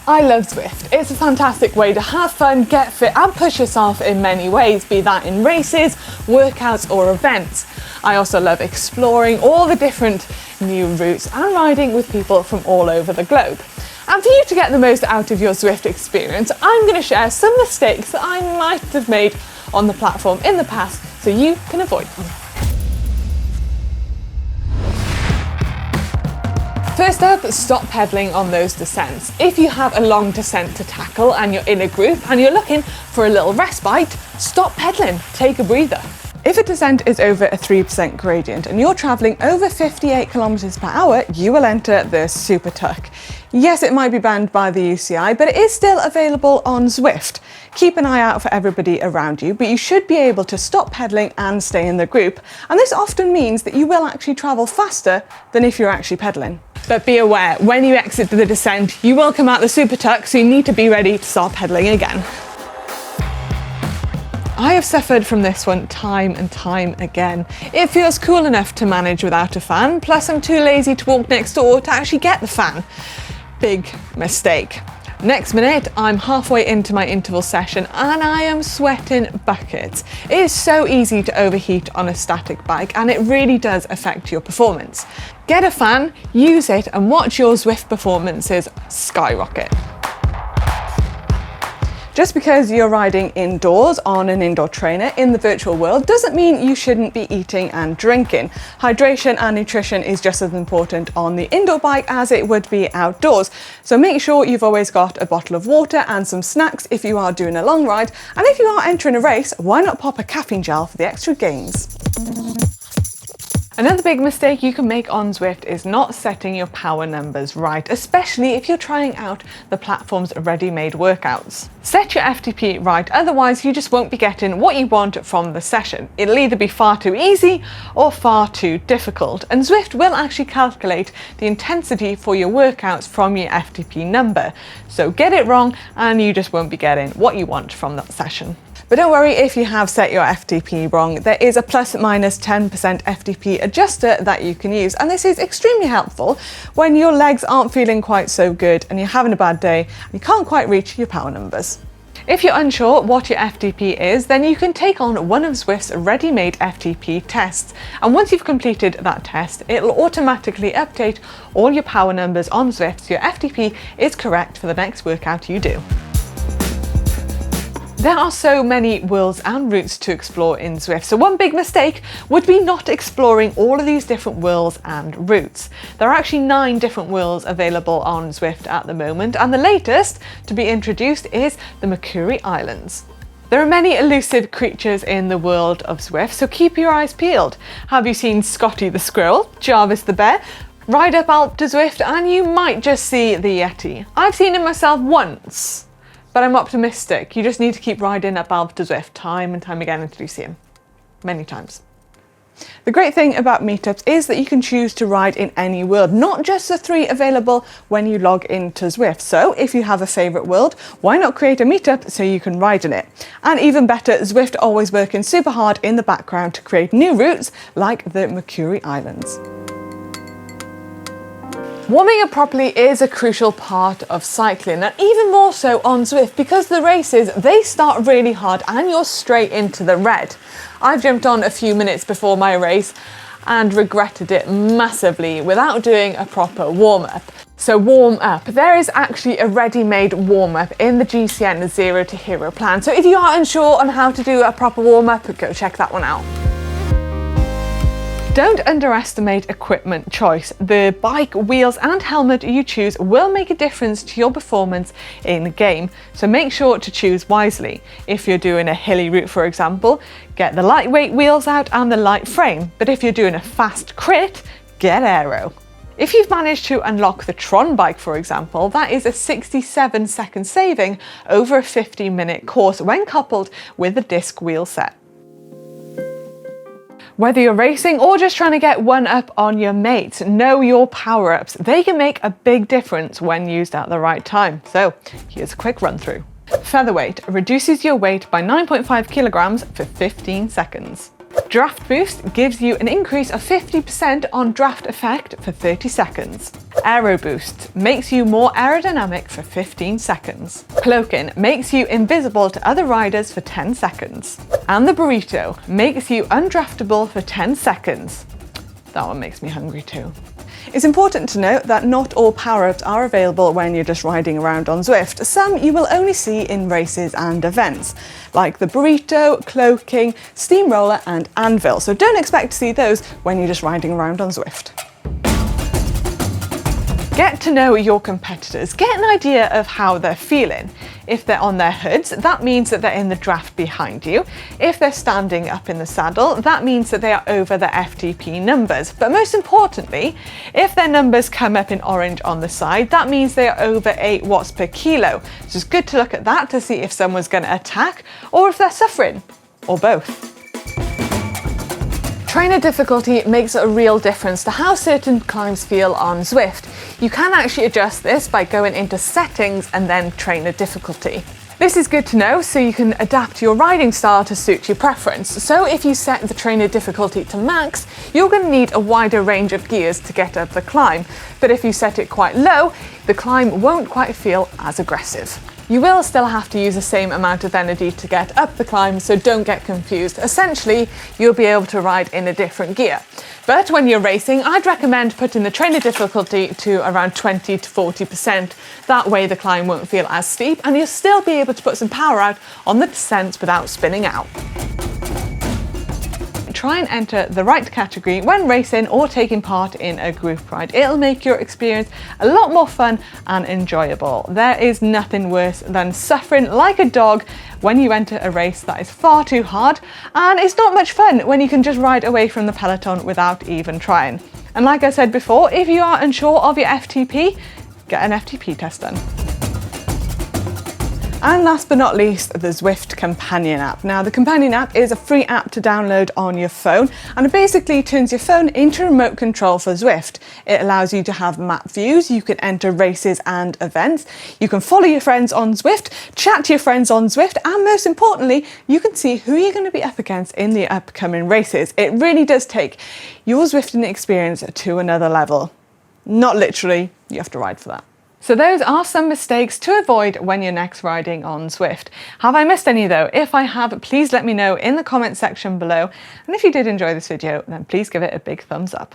I love Zwift. It's a fantastic way to have fun, get fit and push yourself in many ways, be that in races, workouts or events. I also love exploring all the different new routes and riding with people from all over the globe. And for you to get the most out of your Zwift experience, I'm going to share some mistakes that I might have made on the platform in the past so you can avoid them. First up, stop pedaling on those descents. If you have a long descent to tackle and you're in a group and you're looking for a little respite, stop pedaling, take a breather. If a descent is over a 3% gradient and you're travelling over 58 km per hour, you will enter the Super Tuck. Yes, it might be banned by the UCI, but it is still available on Zwift. Keep an eye out for everybody around you, but you should be able to stop pedaling and stay in the group. And this often means that you will actually travel faster than if you're actually pedaling. But be aware, when you exit the descent, you will come out the Super Tuck, so you need to be ready to start pedaling again. I have suffered from this one time and time again. It feels cool enough to manage without a fan, plus I'm too lazy to walk next door to actually get the fan. Big mistake. Next minute, I'm halfway into my interval session and I am sweating buckets. It is so easy to overheat on a static bike and it really does affect your performance. Get a fan, use it and watch your Zwift performances skyrocket. Just because you're riding indoors on an indoor trainer in the virtual world doesn't mean you shouldn't be eating and drinking. Hydration and nutrition is just as important on the indoor bike as it would be outdoors. So make sure you've always got a bottle of water and some snacks if you are doing a long ride. And if you are entering a race, why not pop a caffeine gel for the extra gains? Another big mistake you can make on Zwift is not setting your power numbers right, especially if you're trying out the platform's ready-made workouts. Set your FTP right, otherwise you just won't be getting what you want from the session. It'll either be far too easy or far too difficult, and Zwift will actually calculate the intensity for your workouts from your FTP number. So get it wrong and you just won't be getting what you want from that session. But don't worry if you have set your FTP wrong, there is a plus minus 10% FTP adjuster that you can use, and this is extremely helpful when your legs aren't feeling quite so good and you're having a bad day and you can't quite reach your power numbers. If you're unsure what your FTP is, then you can take on one of Zwift's ready-made FTP tests, and once you've completed that test, it'll automatically update all your power numbers on Zwift so your FTP is correct for the next workout you do. There are so many worlds and routes to explore in Zwift, so one big mistake would be not exploring all of these different worlds and routes. There are actually 9 different worlds available on Zwift at the moment, and the latest to be introduced is the Mercury Islands. There are many elusive creatures in the world of Zwift, so keep your eyes peeled. Have you seen Scotty the Squirrel, Jarvis the Bear? Ride up Alp to Zwift and you might just see the Yeti. I've seen him myself once. But I'm optimistic. You just need to keep riding up Alp to Zwift time and time again until you see him. Many times. The great thing about meetups is that you can choose to ride in any world, not just the 3 available when you log into Zwift. So if you have a favourite world, why not create a meetup so you can ride in it? And even better, Zwift always working super hard in the background to create new routes like the Mercury Islands. Warming up properly is a crucial part of cycling, and even more so on Zwift because the races, they start really hard and you're straight into the red. I've jumped on a few minutes before my race and regretted it massively without doing a proper warm-up. So warm up. There is actually a ready-made warm-up in the GCN Zero to Hero plan. So if you are unsure on how to do a proper warm-up, go check that one out. Don't underestimate equipment choice. The bike, wheels and helmet you choose will make a difference to your performance in the game, so make sure to choose wisely. If you're doing a hilly route, for example, get the lightweight wheels out and the light frame, but if you're doing a fast crit, get aero. If you've managed to unlock the Tron bike, for example, that is a 67-second saving over a 50-minute course when coupled with the disc wheel set. Whether you're racing or just trying to get one up on your mates, know your power-ups. They can make a big difference when used at the right time. So here's a quick run through. Featherweight reduces your weight by 9.5 kilograms for 15 seconds. Draft Boost gives you an increase of 50% on draft effect for 30 seconds. Aero Boost makes you more aerodynamic for 15 seconds. Cloaking makes you invisible to other riders for 10 seconds. And the Burrito makes you undraftable for 10 seconds. That one makes me hungry too. It's important to note that not all power-ups are available when you're just riding around on Zwift. Some you will only see in races and events, like the Burrito, Cloaking, Steamroller and Anvil, so don't expect to see those when you're just riding around on Zwift. Get to know your competitors, get an idea of how they're feeling. If they're on their hoods, that means that they're in the draft behind you. If they're standing up in the saddle, that means that they are over the FTP numbers. But most importantly, if their numbers come up in orange on the side, that means they are over 8 watts per kilo. So it's good to look at that to see if someone's going to attack or if they're suffering, or both. Trainer difficulty makes a real difference to how certain climbs feel on Zwift. You can actually adjust this by going into settings and then trainer difficulty. This is good to know so you can adapt your riding style to suit your preference. So if you set the trainer difficulty to max, you're going to need a wider range of gears to get up the climb. But if you set it quite low, the climb won't quite feel as aggressive. You will still have to use the same amount of energy to get up the climb, so don't get confused. Essentially, you'll be able to ride in a different gear. But when you're racing, I'd recommend putting the trainer difficulty to around 20 to 40%. That way the climb won't feel as steep and you'll still be able to put some power out on the descents without spinning out. Try and enter the right category when racing or taking part in a group ride. It'll make your experience a lot more fun and enjoyable. There is nothing worse than suffering like a dog when you enter a race that is far too hard, and it's not much fun when you can just ride away from the peloton without even trying. And like I said before, if you are unsure of your FTP, get an FTP test done. And last but not least, the Zwift Companion app. Now, the Companion app is a free app to download on your phone, and it basically turns your phone into remote control for Zwift. It allows you to have map views, you can enter races and events, you can follow your friends on Zwift, chat to your friends on Zwift, and most importantly, you can see who you're going to be up against in the upcoming races. It really does take your Zwifting experience to another level. Not literally, you have to ride for that. So those are some mistakes to avoid when you're next riding on Zwift. Have I missed any though? If I have, please let me know in the comment section below. And if you did enjoy this video, then please give it a big thumbs up.